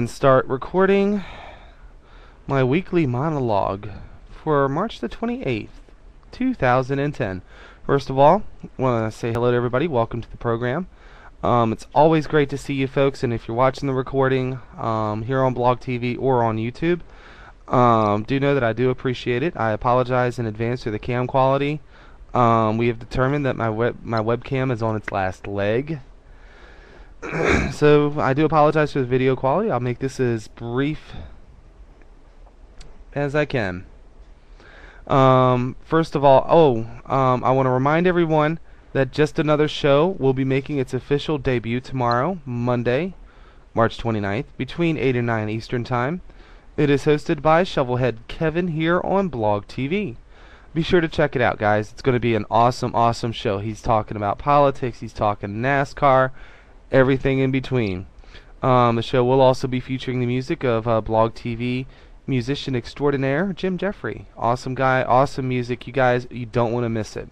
and start recording my weekly monologue for March the 28th, 2010. First of all, I want to say hello to everybody. Welcome to the program. It's always great to see you folks, and if you're watching the recording here on Blog TV or on YouTube, do know that I do appreciate it. I apologize in advance for the cam quality. We have determined that my webcam is on its last leg. So I do apologize for the video quality. I'll make this as brief as I can. First of all, I want to remind everyone that Just Another Show will be making its official debut tomorrow, Monday, March 29th, between 8 and 9 Eastern Time. It is hosted by Shovelhead Kevin here on Blog TV. Be sure to check it out, guys. It's going to be an awesome show. He's talking about politics, he's talking NASCAR, everything in between. The show will also be featuring the music of Blog TV musician extraordinaire Jim Jeffrey. Awesome guy, awesome music. You guys, you don't want to miss it.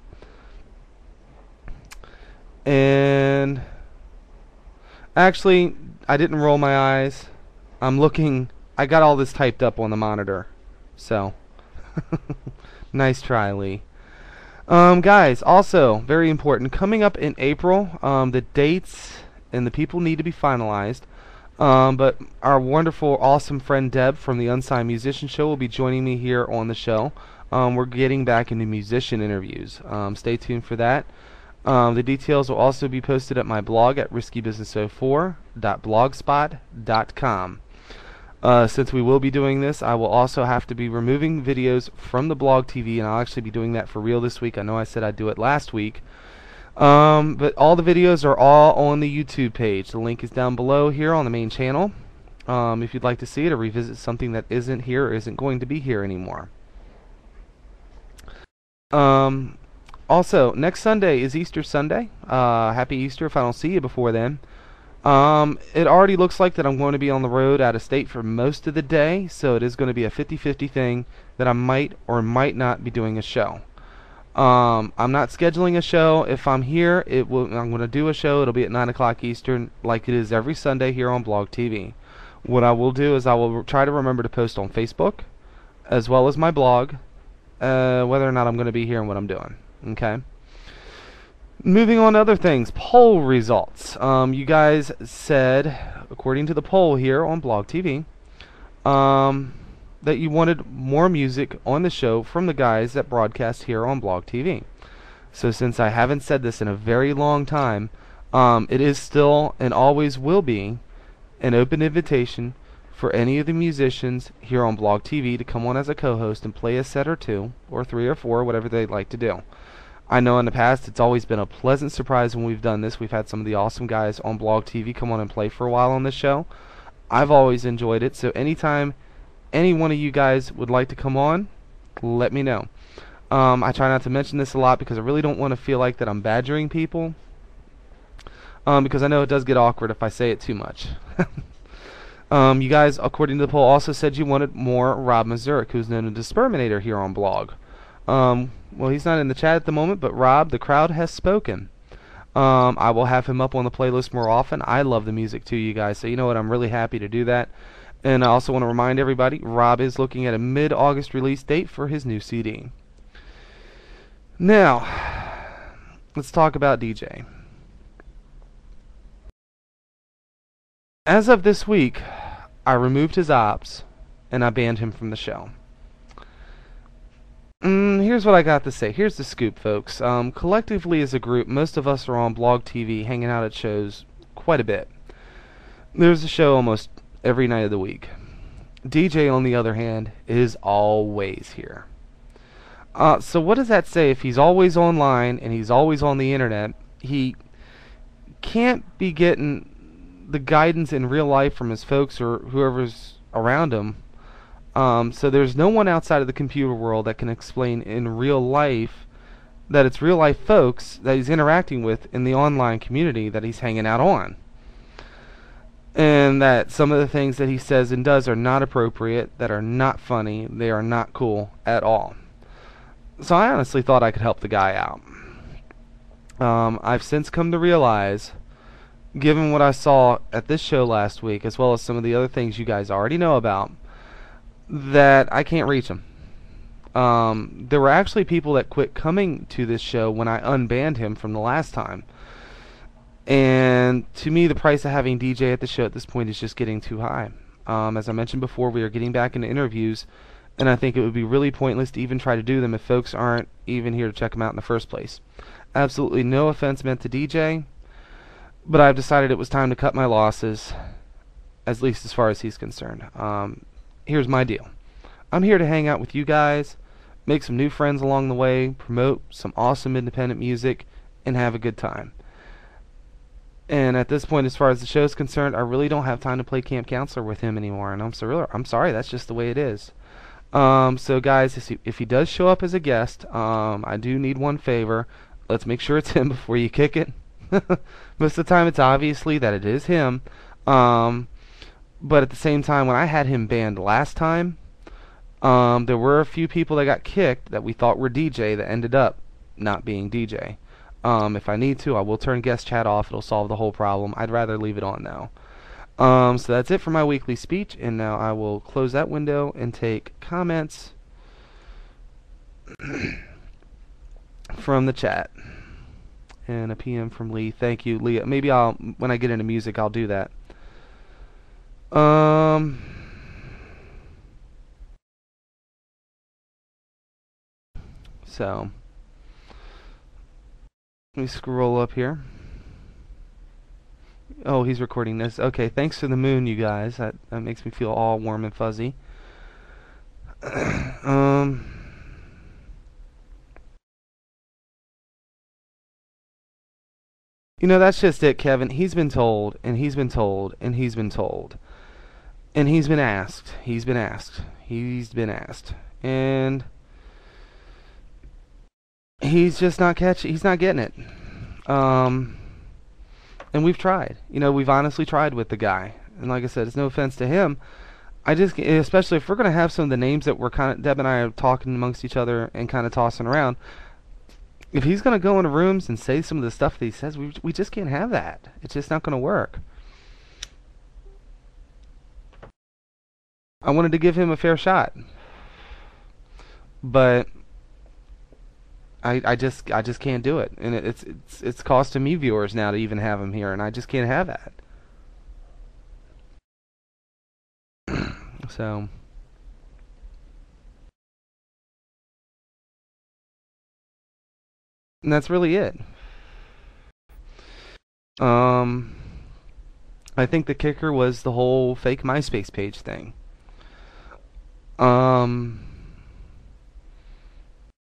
And actually, I didn't roll my eyes. I'm looking. I got all this typed up on the monitor. So, nice try, Lee. Guys, also, very important, coming up in April, the dates and the people need to be finalized. But our wonderful, awesome friend Deb from the Unsigned Musician Show will be joining me here on the show. We're getting back into musician interviews. Stay tuned for that. The details will also be posted at my blog at riskybusiness04.blogspot.com. Since we will be doing this, I will also have to be removing videos from the Blog TV, and I'll actually be doing that for real this week. I know I said I'd do it last week. But all the videos are all on the YouTube page. The link is down below here on the main channel. If you'd like to see it or revisit something that isn't here or isn't going to be here anymore. Also, next Sunday is Easter Sunday. Happy Easter if I don't see you before then. It already looks like that I'm going to be on the road out of state for most of the day, so it is going to be a 50-50 thing that I might or might not be doing a show. I'm not scheduling a show. If I'm here, I'm going to do a show. It'll be at 9 o'clock Eastern, like it is every Sunday here on Blog TV. What I will do is I will try to remember to post on Facebook, as well as my blog, whether or not I'm going to be here and what I'm doing. Okay. Moving on to other things, poll results. You guys said, according to the poll here on Blog TV, that you wanted more music on the show from the guys that broadcast here on Blog TV. So since I haven't said this in a very long time, it is still and always will be an open invitation for any of the musicians here on Blog TV to come on as a co-host and play a set or two, or 3 or 4, whatever they'd like to do. I know in the past it's always been a pleasant surprise when we've done this. We've had some of the awesome guys on Blog TV come on and play for a while on this show. I've always enjoyed it, so anytime any one of you guys would like to come on, let me know. I try not to mention this a lot because I really don't want to feel like that I'm badgering people, because I know it does get awkward if I say it too much. You guys, according to the poll, also said you wanted more Rob Mazurek, who's known as the Sperminator here on Blog. Well, he's not in the chat at the moment, but Rob, the crowd has spoken. I will have him up on the playlist more often. I love the music too, you guys, so you know what, I'm really happy to do that. And I also want to remind everybody, Rob is looking at a mid-August release date for his new CD. Now, let's talk about DJ. As of this week, I removed his ops, and I banned him from the show. Here's what I got to say. Here's the scoop, folks. Collectively as a group, most of us are on Blog TV hanging out at shows quite a bit. There's a show almost every night of the week. DJ, on the other hand, is always here. So what does that say? If he's always online and he's always on the internet, he can't be getting the guidance in real life from his folks or whoever's around him. So there's no one outside of the computer world that can explain in real life that it's real life folks that he's interacting with in the online community that he's hanging out on. And that some of the things that he says and does are not appropriate, that are not funny, they are not cool at all. So I honestly thought I could help the guy out. I've since come to realize given what I saw at this show last week, as well as some of the other things you guys already know about, that I can't reach him. There were actually people that quit coming to this show when I unbanned him from the last time. And to me, the price of having DJ at the show at this point is just getting too high. As I mentioned before, we are getting back into interviews, and I think it would be really pointless to even try to do them if folks aren't even here to check them out in the first place. Absolutely no offense meant to DJ, but I've decided it was time to cut my losses, at least as far as he's concerned. Here's my deal. I'm here to hang out with you guys, make some new friends along the way, promote some awesome independent music, and have a good time. And at this point, as far as the show is concerned, I really don't have time to play camp counselor with him anymore. And I'm sorry, that's just the way it is. So guys, if he does show up as a guest, I do need one favor. Let's make sure it's him before you kick it. Most of the time, it's obviously that it is him. But at the same time, when I had him banned last time, there were a few people that got kicked that we thought were DJ that ended up not being DJ. If I need to, I will turn guest chat off. It'll solve the whole problem. I'd rather leave it on though. So that's it for my weekly speech, and now I will close that window and take comments from the chat. And a PM from Lee. Thank you, Lee. Maybe when I get into music, I'll do that. So let me scroll up here. Oh, he's recording this. Okay, thanks to the moon, you guys. That makes me feel all warm and fuzzy. You know, that's just it, Kevin. He's been told, and he's been told, and he's been told. And he's been asked. He's been asked. He's been asked. And he's just not catching. He's not getting it. And we've tried. You know, we've honestly tried with the guy. And like I said, it's no offense to him. I just, especially if we're going to have some of the names that we're Deb and I are talking amongst each other and kind of tossing around, if he's going to go into rooms and say some of the stuff that he says, we just can't have that. It's just not going to work. I wanted to give him a fair shot, but I just can't do it, and it's costing me viewers now to even have him here, and I just can't have that. So and that's really it. I think the kicker was the whole fake MySpace page thing.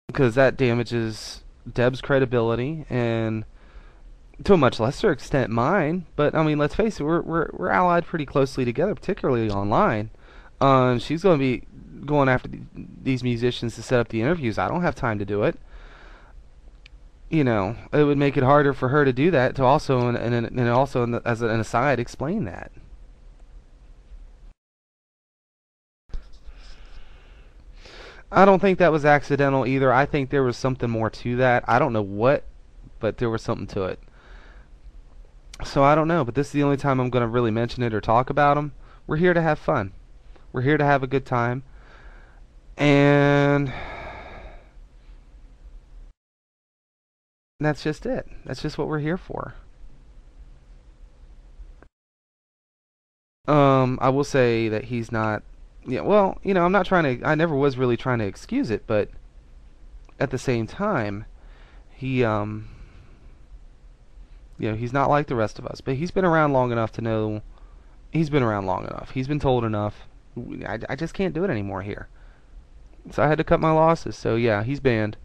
Because that damages Deb's credibility and to a much lesser extent mine. But I mean, let's face it, we're allied pretty closely together, particularly online. She's going to be going after these musicians to set up the interviews. I don't have time to do it. You know, it would make it harder for her to do that. To also, and also as an aside, explain that. I don't think that was accidental either. I think there was something more to that. I don't know what, but there was something to it. So I don't know, but this is the only time I'm going to really mention it or talk about them. We're here to have fun. We're here to have a good time. And that's just it. That's just what we're here for. I will say that he's not. Yeah, well, you know, I'm not trying to. I never was really trying to excuse it, but at the same time, he, you know, he's not like the rest of us. But he's been around long enough to know. He's been around long enough. He's been told enough. I just can't do it anymore here. So I had to cut my losses. So yeah, he's banned.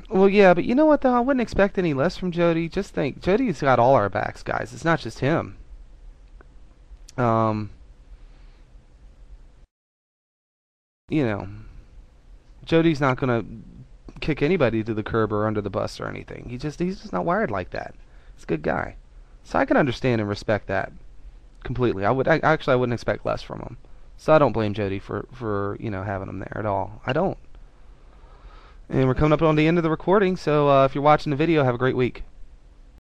Well, yeah, but you know what though? I wouldn't expect any less from Jody. Just think, Jody's got all our backs, guys. It's not just him. Um, you know, Jody's not gonna kick anybody to the curb or under the bus or anything. He's just not wired like that. He's a good guy. So I can understand and respect that completely. I wouldn't expect less from him. So I don't blame Jody for you know having him there at all. I don't. And we're coming up on the end of the recording, so if you're watching the video, have a great week.